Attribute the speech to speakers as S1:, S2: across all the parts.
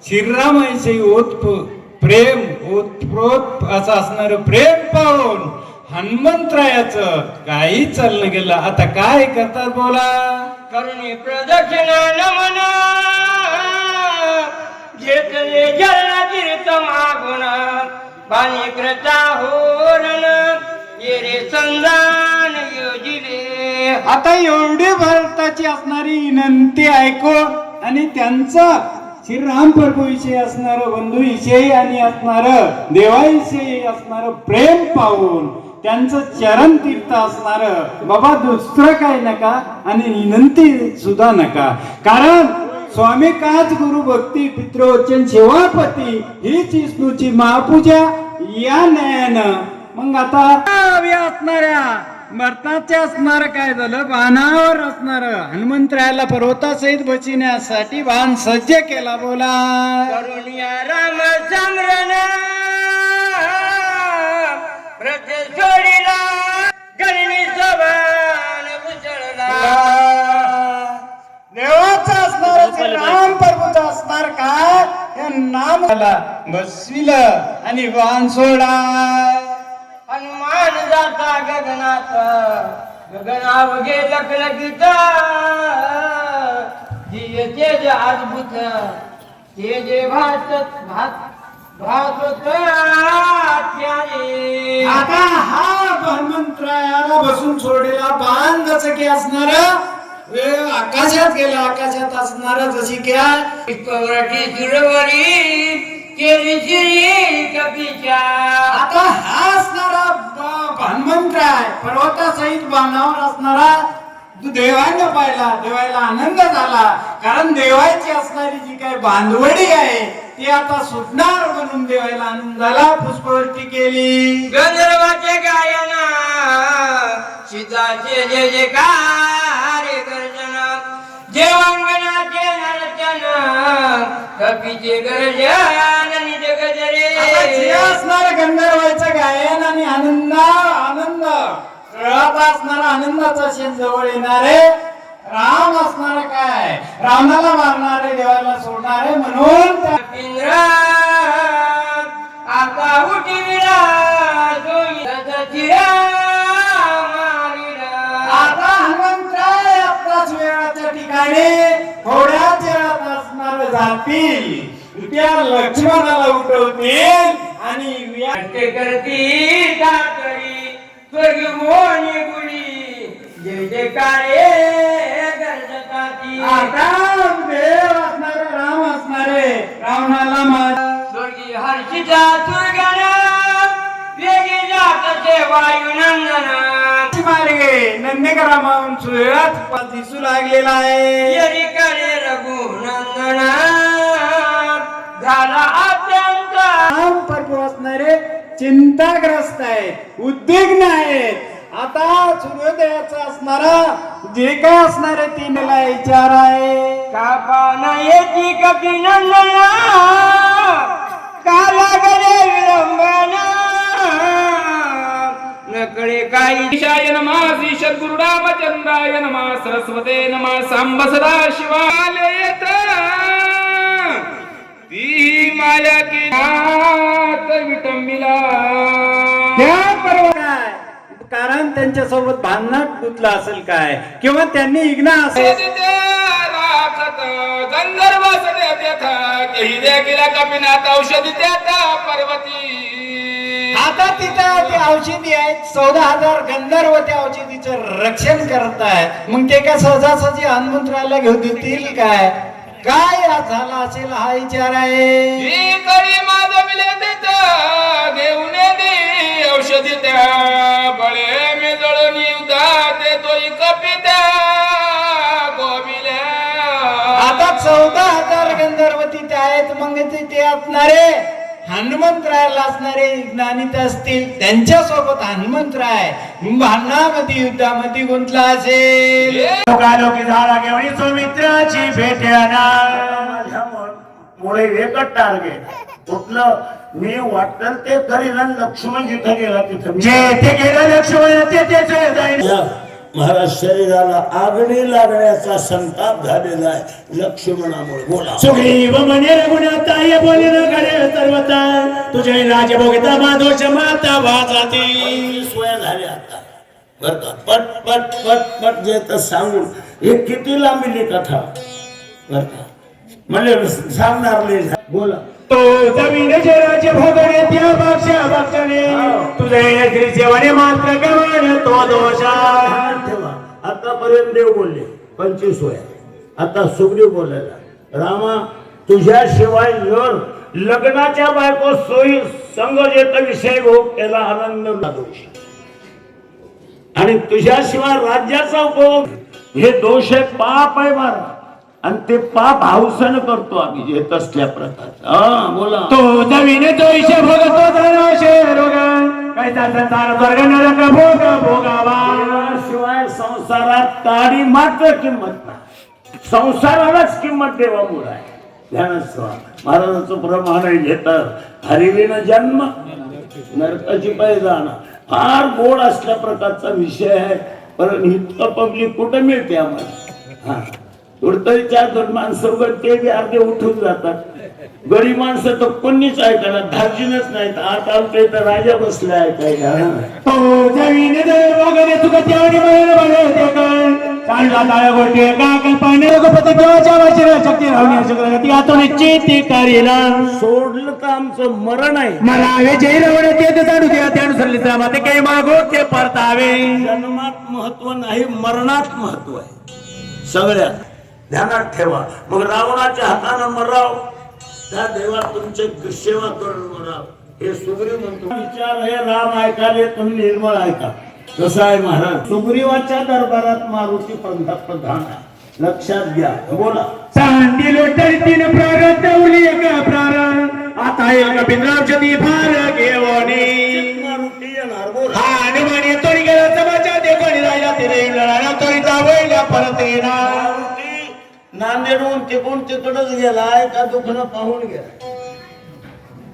S1: श्रीरामाविषयी प्रेम ओतप्रोत असं असणार प्रेम पाहून हनुमंतरायाचं काही चाललं गेलं. आता काय करतात बोला.
S2: करुणी प्रदक्षिणा नमन घेतले जलना तीर्थ मागुण पाणी कृता होरण ये रे संधान योजिले.
S1: आता एवढी भारताची असणारी विनंती ऐको आणि त्यांचा श्रीराम प्रभूविषयी असणार बंधूविषयी आणि असणार देवाविषयी असणार प्रेम पाहून त्यांचं चरण तीर्थ असणार. बाबा दुसरं काय नका आणि विनंती सुद्धा नका. कारण स्वामी काच गुरु भक्ती पितृवचन सेवापती हीच विष्णूची महापूजा या न्यायानं. मग आता असणाऱ्या भरताचे असणार काय झालं बाणावर असणार हनुमंतरायाला पर्वतासहित बचिण्यासाठी बाण सज्ज केला. बोला
S2: करुणिया राम समरण प्रत्यक्षोडीला गणनी सभान भुजळला.
S1: देवाचा असणार राम प्रभूचा असणार काय या नामाला बसविल आणि बाण सोडा.
S2: हनुमान जाता गगनात गगनावघे लखलखित जिय तेज अद्भुत तेज भासत
S1: आता हा हनुमंतरायाला बसून सोडलेला बाण जसं की असणार आकाशात गेला. आकाशात असणार जशी क्या
S2: विश्ववरटी सुरवरी
S1: आता हा असणारा हनुमंतराय पर्वतासहित बाणावर असणारा देवाने पाहिला. देवाला आनंद झाला कारण देवाची असणारी जी काही बांधवडी आहे ती आता सुटणार म्हणून देवाला आनंद झाला. पुष्पवृष्टी केली.
S2: गंधर्वाचे गायना सीताचे जय जयकार गर्जना देवांगणाचे नर्तन कपीचे गर्जन निज गजरे.
S1: असणार गंधर्वाचं गायन आणि आनंद असणारा आनंदाचा शेत जवळ येणारे राम असणार काय रावणाला मारणारे देवाला सोडणारे म्हणून
S2: पिंजर आता उठविला
S1: आता हनुमंतराय आपल्याच वेळाच्या ठिकाणी थोड्याच वेळात असणार जातील त्या लक्ष्मणाला उठवतील आणि
S2: करती दातरी स्वर्ग मोहनी गुडी जय जयकारे गर्जताती.
S1: आता देव असणारे राम असणारे रावणाला मार
S2: स्वर्गी हर्षिता सुरगण वेगी जातचे वायुनंदन
S1: मार्गे नंदेकरामाहून सुळात दिसू लागलेला आहे.
S2: यरी करे रघुनंदन झाला अत्यंत.
S1: राम प्रभू असणारे चिंताग्रस्त आहेत उद्विग्न आहेत. आता सूर्योदयाचा असणारा जे काय असणारे तीनला विचार आहे.
S2: कापान येती कपिनंदन का लागले विलंबन नकळे काही.
S3: ईशाय नमः श्री सद्गुरु रामचंद्राय नमः सरस्वते नमः सांब सदा शिवालय येत ती माया की हात विटंबिला.
S1: त्या परवा काय कारण त्यांच्या सोबत भांडणात गुंतला असेल काय किंवा त्यांनी इग्ना असेल
S3: राखत गंधर्व सदेत गेला कपिनाथ औषधी त्यात पर्वती.
S1: आता तिथं ते औषधी आहेत 14,000 गंधर्व त्या औषधीचं रक्षण करत आहेत. मग ते काय सहजासहजी हनुमंतरायाला घेऊन देतील काय काय झाला असेल हा विचार आहे.
S3: माधविले घेऊन दे औषधी त्या बळे मी जळून युद्धा देतोय कपित्या गोविल्या.
S1: आता 14,000 गंधर्व तिथे आहेत. मग ते असणारे हनुमंतरायाला असणारे ज्ञानित असतील त्यांच्या सोबत हनुमंतराय भांडणामध्ये युद्धामध्ये गुंतला असेल.
S4: लोकी झाला घेऊन सुमित्राची भेट मुळे एकच टार्गेट कुठलं मी वाटतं ते करील लक्ष्मण जिथं गेला तिथं
S1: जे ते गेलं लक्ष्मण ते जाईल.
S4: महाराज शरीराला आगणी लागण्याचा संताप झालेला आहे लक्ष्मणामुळे. बोला.
S1: सुग्रीव म्हणे रघुनाथाय बोले न घडे सर्वता तुझे राज भोगता माधोष माता वाजाती.
S4: सोया झाल्या आता बर का. पट पट पट पट जे तर सांगून हे किती लांबीली कथा बर का. म्हणजे सांगणार नाही. बोला.
S1: तो जमीन राज्य भोगणे त्या बाक्षा बाक्षणे तुझे श्री सेवने मात्र गवण तो दोषा.
S4: ठेवा. आतापर्यंत देव बोलले 25 वया. आता सुग्रीव बोलायला रामा तुझ्याशिवाय जर लग्नाच्या बायको सोयी संग येत विषय भोग त्याला आनंद दोष आणि तुझ्याशिवाय राज्याचा उपभोग हे दोष आहे. पाप आहे मारा आणि ते पाप हौसन करतो आम्ही येत असल्या प्रकारचा. बोला.
S1: तो जमीन दोष भोगतो धनाशे रोग काय संसार स्वर्ग नरक भोग भोगावा.
S4: शिवाय संसारात ताडी मात्र किंमत नाही. संसारालाच किंमत देवामुळे आहे. ध्यानात महाराजांचं प्रमाण आहे घेतात हरिविन जन्म नरकाची पैजाणा. फार गोड असल्या प्रकारचा विषय आहे. पण इतकं पब्लिक कुठं मिळते आम्हाला. हा कुठतरी 4-2 माणसं उघड ते बी अर्धे उठून जातात. गरीब माणसं तर कोणीच ऐकायला धार्जिनच नाहीत. आता आमच्या इथं राजा बसला ऐकायला.
S1: तो जमीन वगैरे तुका त्यावडी मला बघते काय चालला ताळ गोटे का कल्पने रघुपती देवाच्या वाचना शक्ती राहण्या शक्ती आतून निश्चित करीला.
S4: सोडलं तर आमचं मरण आहे.
S1: मरावे जय रवणे ते जाणू द्या त्यानुसार लिहा ते काही मागो ते परतावे.
S4: जन्मात महत्व नाही मरणात महत्व आहे सगळ्यात. ध्यानात ठेवा. मग रावणाच्या हातानं मराव त्या देवा तुमचे सेवा करून मराव हे सुग्रीव म्हणतो. विचार हे राम ऐकाले तुम्ही निर्मळ ऐका. कसं आहे महाराज सुग्रीवाच्या दरबारात मारुती पंतप्रधान आहे. लक्षात घ्या. बोला.
S1: चांदी लोटरी 3 प्रार तवली एक प्रार आता एक बिंद्रावची फार घेवणी
S4: मारुती येणार. बोला.
S1: हा अनुमानी तोरी गेला समाजा देखोनी राजा तिथे लढा तोरी जावयला परत येणार.
S4: नांदेडहून तिकडून तिकडच गेलाय का दुखणं पाहून गेलाय.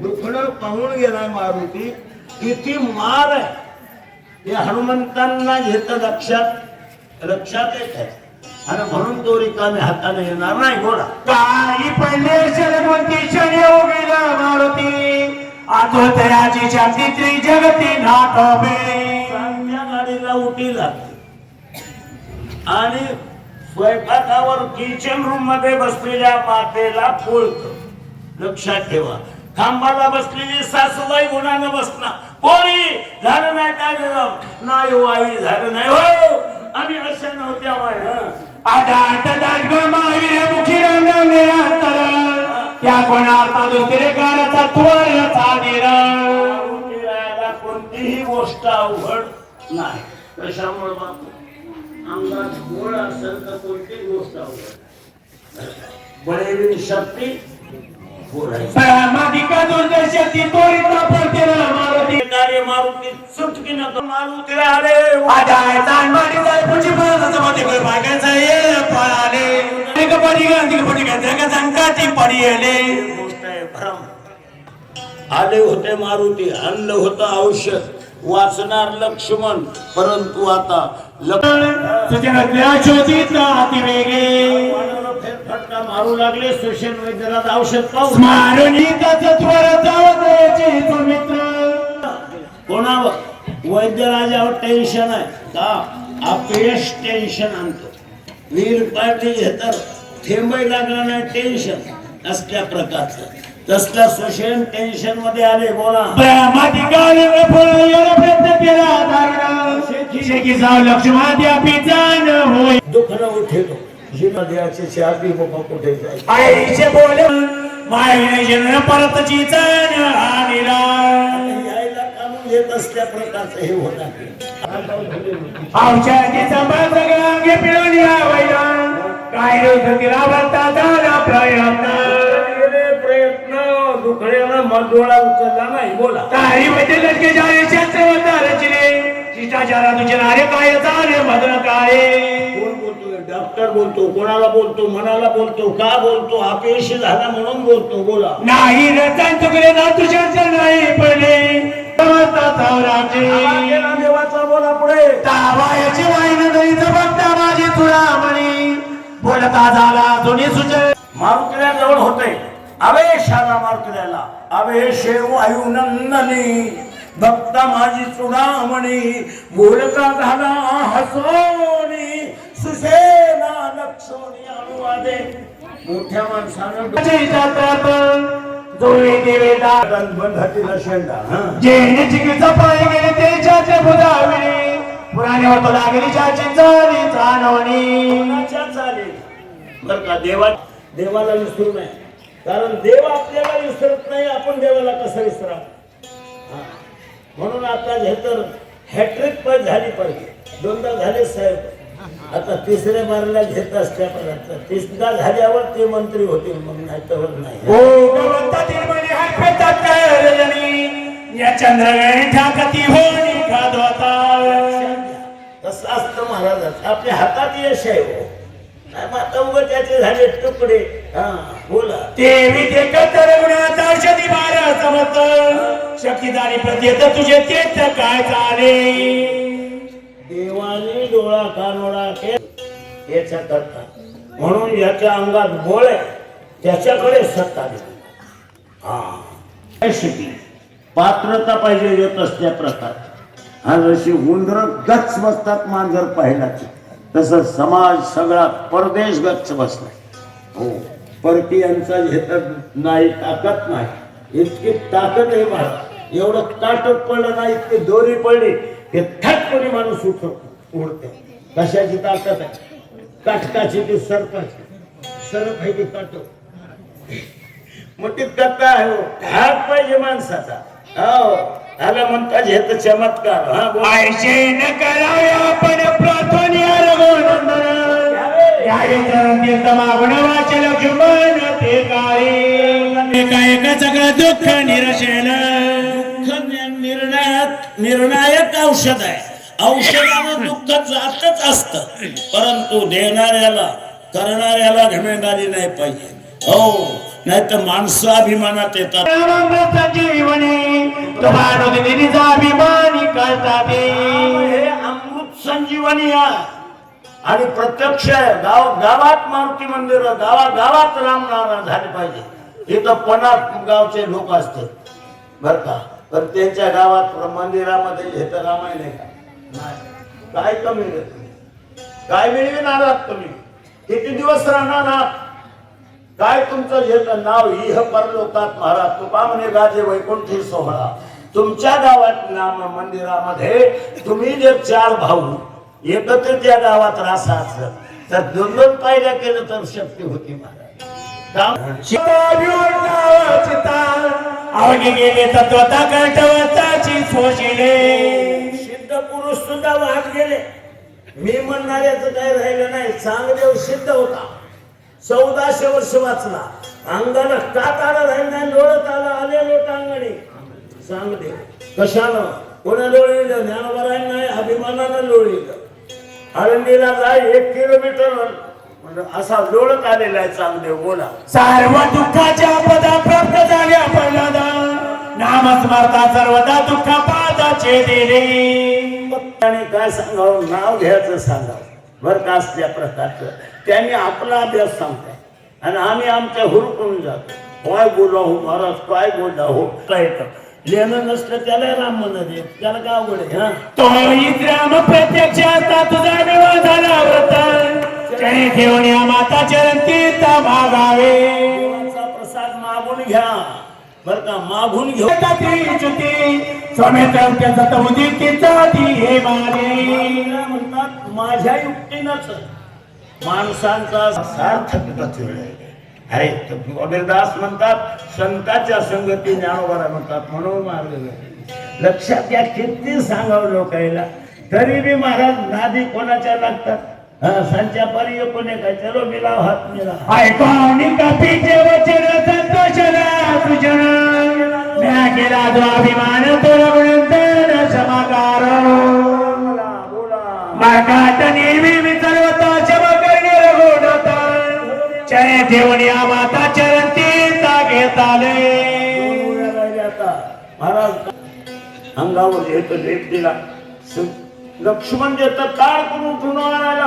S4: दुखणं पाहून गेलाय मारुती. किती मार आहे हे हनुमंतांना घेत लक्षात येत आहे. आणि म्हणून तो रिकाम्या हाताने येणार नाही. बोला.
S1: काही पहिले शरवंती क्षणी उगीला मारुती आजो तयाची शांती त्रिजगती नाथवे.
S4: चांगल्या गाडीला उठी लागते आणि स्वयंपाकावर किचन रूम मध्ये बसलेल्या मातेला पोळत. लक्षात ठेवा. खांबाला बसलेली सासूबाई गुणानं बसणार. पोरी झालं नाही काय झालं नाही हो आई झालं नाही हो आम्ही अशा नव्हत्या
S1: आदाट दाट महावीर मुखी रंगतर त्या कोणाचा दुसरे काळाचा त्वर चालेला.
S4: कोणतीही गोष्ट अवघड नाही. कशामुळे बापू अंगात गोळ असेल तर कोणती गोष्ट अवघड. बळेवी शक्ती
S1: माधिका दुर्दशक्ती त्वरित पडते मारुती
S4: कार्य मारुती सुटकी नको. मारुती आले
S1: आदाय तान मारी जाय पुढची परत मध्ये बागायचा ये पळाले एक पडी गांधी पडी गांधी संकाती पडी आले.
S4: गोष्ट आहे भ्रम. आले होते मारुती आणलं होतं औषध वाचणार लक्ष्मण. परंतु आता
S1: सूचना शोधित अतिवेगे
S4: फेरफटका मारू लागले. सुशेन वैद्यनाथ औषध पाहू
S1: स्मारणी मित्र
S4: कोणावर वैद्यराजावर टेन्शन आहे का अपयश टेन्शन आणतो. वीर पार्टी घेतात थेंबही लागला नाही टेन्शन असल्या प्रकारचं. तसल्या सुशेन टेन्शन मध्ये आले. बोला. दुखणं उठेलो जीवनाची शादी बाबा कुठे जायचं.
S1: आईचे बोले माय परतची जाण आनिला
S4: यायला काढून घेत असल्या प्रकारचं हे होणार.
S1: औषधीचा बांगे पिळून यावया काय तिला वाटता झाला
S4: प्रयत्न दुखण्याला मनडोळा उचलला नाही. बोला.
S1: काही वैद्य लटके जाणे चंद्रवता रचले शिष्टाचारा तुझे नारे काय झाले मदन काय.
S4: कोण बोलतोय? डॉक्टर बोलतो. कोणाला बोलतो? मनाला बोलतो. का बोलतो? अपयशी झाला म्हणून बोलतो. बोला.
S1: नाही रतन तुकडे ना तुझ्या नाही पडले
S4: देवाचा बोला पुढे.
S1: तावायची वाईन
S5: करता झाला दोन्ही सुजय
S4: मारुतीला जवळ होते आवेशाला मारुतीला आवेशे वायुनंदनी भक्ता माझी चुडामणी बोलता झाला हसोनी सुसेना लक्षोनी अनुवादे मोठ्या माणसानं
S5: जोडी देवेदा
S4: बंधातील शेंडा
S5: जेणे चिकित्सा पाय गेले त्याच्या बुधावणे पुराणे होतो लागली चाची चाली चालवणी
S4: कोणाच्या चालेल बर का देवाला विसरू नये कारण देव आपल्याला विसरत नाही आपण देवाला कसं विसरा म्हणून आता हे तर हॅट्रिक पण झाली पाहिजे दोनदा झाले साहेब आता तिसऱ्या बारीला घेत असल्यापर्यंत तिसरा झाल्यावर ते मंत्री होतील मग नाही तर नाही
S5: ओ भगवंतातील मणी हात पेतात काय रजनी या चंद्रगणी ठाकती होणी खादवता
S4: तसं असतं महाराज आपल्या हातात यश आहे हो नाही मग आता उभं त्याचे झाले तुकडे हा बोला
S5: ते विधेकतर गुणात औषधी मार समत शक्तिदानी प्रत्येत तुझे तेच काय चाले
S4: देवाने डोळा कानोळा केला याच्या करता म्हणून याच्या अंगात बोळ आहे त्याच्याकडे सत्ता दे हा शिकली पात्रता पाहिजे येत असल्या प्रकार हा जशी उंदर गच्च बसतात मांजर पाहिला तसं समाज सगळा परदेश गच्च बसलाय हो परकीयांचा घेतत नाही ताकद नाही इतकी ताकद आहे महाराज एवढं ताटत पडलं नाही इतकी दोरी पडली की थटकोनी माणूस उडते कशाची ताकद आहे काटकाची की सरकाची सरक आहे की काटो मोठी कथा आहे हो हात पाहिजे माणसाचा हो आला म्हणता घेत चमत्कार हा बोल.
S5: आयशे न कराव्या आपण प्रार्थनिया रघुनंदन यावे तीर्थ मागुण वाचे लक्ष्मण ते काळे एका सगळं दुःख निरशेल
S4: निर्णायक औषध आहे औषधानं दुःख जातच असत परंतु देणाऱ्याला करणाऱ्याला घमेंडाली नाही पाहिजे हो नाही तर माणसं अभिमानात येतात
S5: संजीवनी तुम्हाला दिनीचा अभिमानी करतात
S4: हे अमृत संजीवनी आहे आणि प्रत्यक्ष गावात मारुती मंदिर गावात रामनारायण झाले पाहिजे इथं 50 गावचे लोक असते बर का तर त्यांच्या गावात मंदिरामध्ये हे तर रामायण आहे का नाही काय कमी काय मिळविणार आहात तुम्ही किती दिवस राहणार आहात काय तुमचं जे नाव इह परलोकात महाराज तुका म्हणे गाजे वैकुंठी सोहळा तुमच्या गावात नाम मंदिरामध्ये तुम्ही जे 4 भाऊ एकत्र त्या गावात रासा असलं तर 2-2 पायऱ्या केलं तर शक्ती होती महाराज
S5: अवघे गेले तत्वता कंठवताची सोशिले
S4: सिद्ध पुरुष सुद्धा वाहत गेले मी म्हणणाऱ्याचं काय राहिलं नाही चांगदेव सिद्ध होता 1400 वर्ष वाचला अंगाला कात आला राहील नाही लोळत आला आले लोट अंगणी चांगदेव कशानं कोणा लोळीलं ज्ञानोबरायन नाही अभिमानानं लोळीलं आळंदीला जाय 1 किलोमीटर असा लोळत आलेला आहे चांगदेव बोला
S5: सर्व दुःखाच्या पदा प्राप्त झाल्या पहिल्यांदा नामस्मरता सर्वदा दुःख पादाचे दिले
S4: आणि काय सांगावं नाव घ्यायचं सांगावं बरं का असल्या प्रकारचं त्यांनी आपला अभ्यास सांगताय आणि आम्ही आमच्या हुरकून जातो काय बोला हो महाराज काय बोला हो काय लेणं नसलं त्याला राम म्हणत येत त्याला काय अवघड आहे हा
S5: तो राम प्रत्यक्ष असता तुझा विवाह झाला व्रत चणे ठेवून या माता चरण तीर्थ मागावे
S4: देवाचा प्रसाद मागून घ्या बर का मागून घेऊ म्हणतात माझ्या युक्तीनच माणसांचा सार्थक अरे कबीरदास म्हणतात संतांच्या संगती ज्ञानोबा म्हणतात म्हणून मार्ग लक्षात घ्या किती सांगावं लोकायला तरी बी महाराज नादी कोणाच्या लागतात संच्या परी कोणी काय चलो मिलाव हात मिला
S5: ऐकून कपीचे वचन संतोषला तुझन म्या केला जो अभिमान तो रघुनंदन समाकार मार्गात निर्मी सर्वता क्षमा करणे रघुनाथ चरण ठेवून या माता चरण तीर्थ घेताले
S4: महाराज अंगावर येतो लेप दिला लक्ष्मण देतात काळ करून उठून आणायला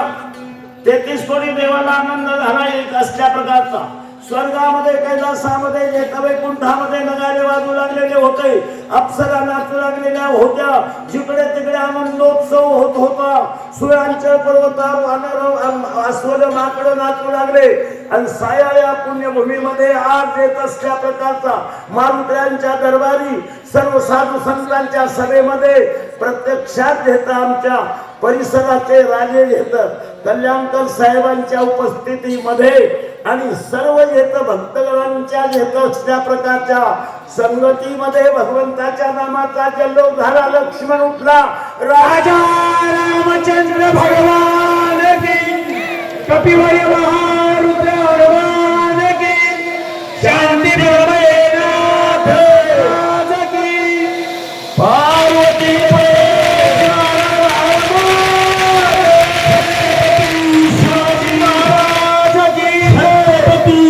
S4: 33 कोटी देवाला आनंद झाला एक असल्या प्रकारचा. स्वर्गामध्ये कैलासामध्ये जे वैकुंठामध्ये नगारे वाजू लागलेले होते, अप्सरा नाचू लागलेल्या होत्या, जिकडे तिकडे आनंदोत्सव होत होता. सुरांच्या पर्वतावर वानर अस्वल माकड नाचू लागले आणि साया या पुण्यभूमीमध्ये आज येत असल्या प्रकारचा मारुत्र्यांच्या दरबारी सर्व साधू संतांच्या सभेमध्ये प्रत्यक्षात घेता आमच्या परिसराचे राजे घेत कल्याणकर साहेबांच्या उपस्थितीमध्ये आणि सर्व येत भक्तगणांच्या घेत असल्या प्रकारच्या संगतीमध्ये भगवंताच्या नामाचा जल्लोष झाला. लक्ष्मण उठला, राजा
S5: रामचंद्र भगवान की, कपिवरी महारुद्र भगवान की, शांती नाथ राज की, पार्वती शिवाजी महाराज की, छत्रपती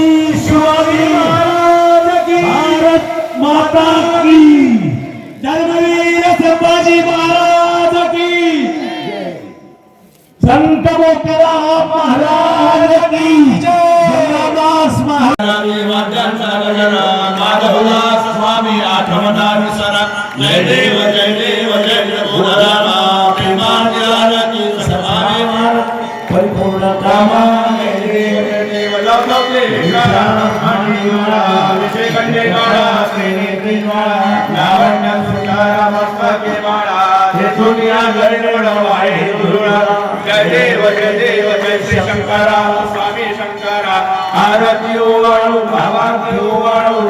S5: शिवाजी महाराज की, भारत माता की, धर्मवीर संभाजी महाराज की, संत मोकळा महाराज की जय. दास महाराज माधवदास स्वामी आठवणा विसरा. जय देव जय देव जय जगोदरा प्रेमाची परिपूर्ण कामा. जय देव जय देव लवले विषय कंडे काळा लावण्य सुंदरा मस्तके माळा हे दुनिया गरड आहे धुळा. जय देव जय श्री शंकरा स्वामी शंकरा. आरती ओवाळू भावाती ओवाळू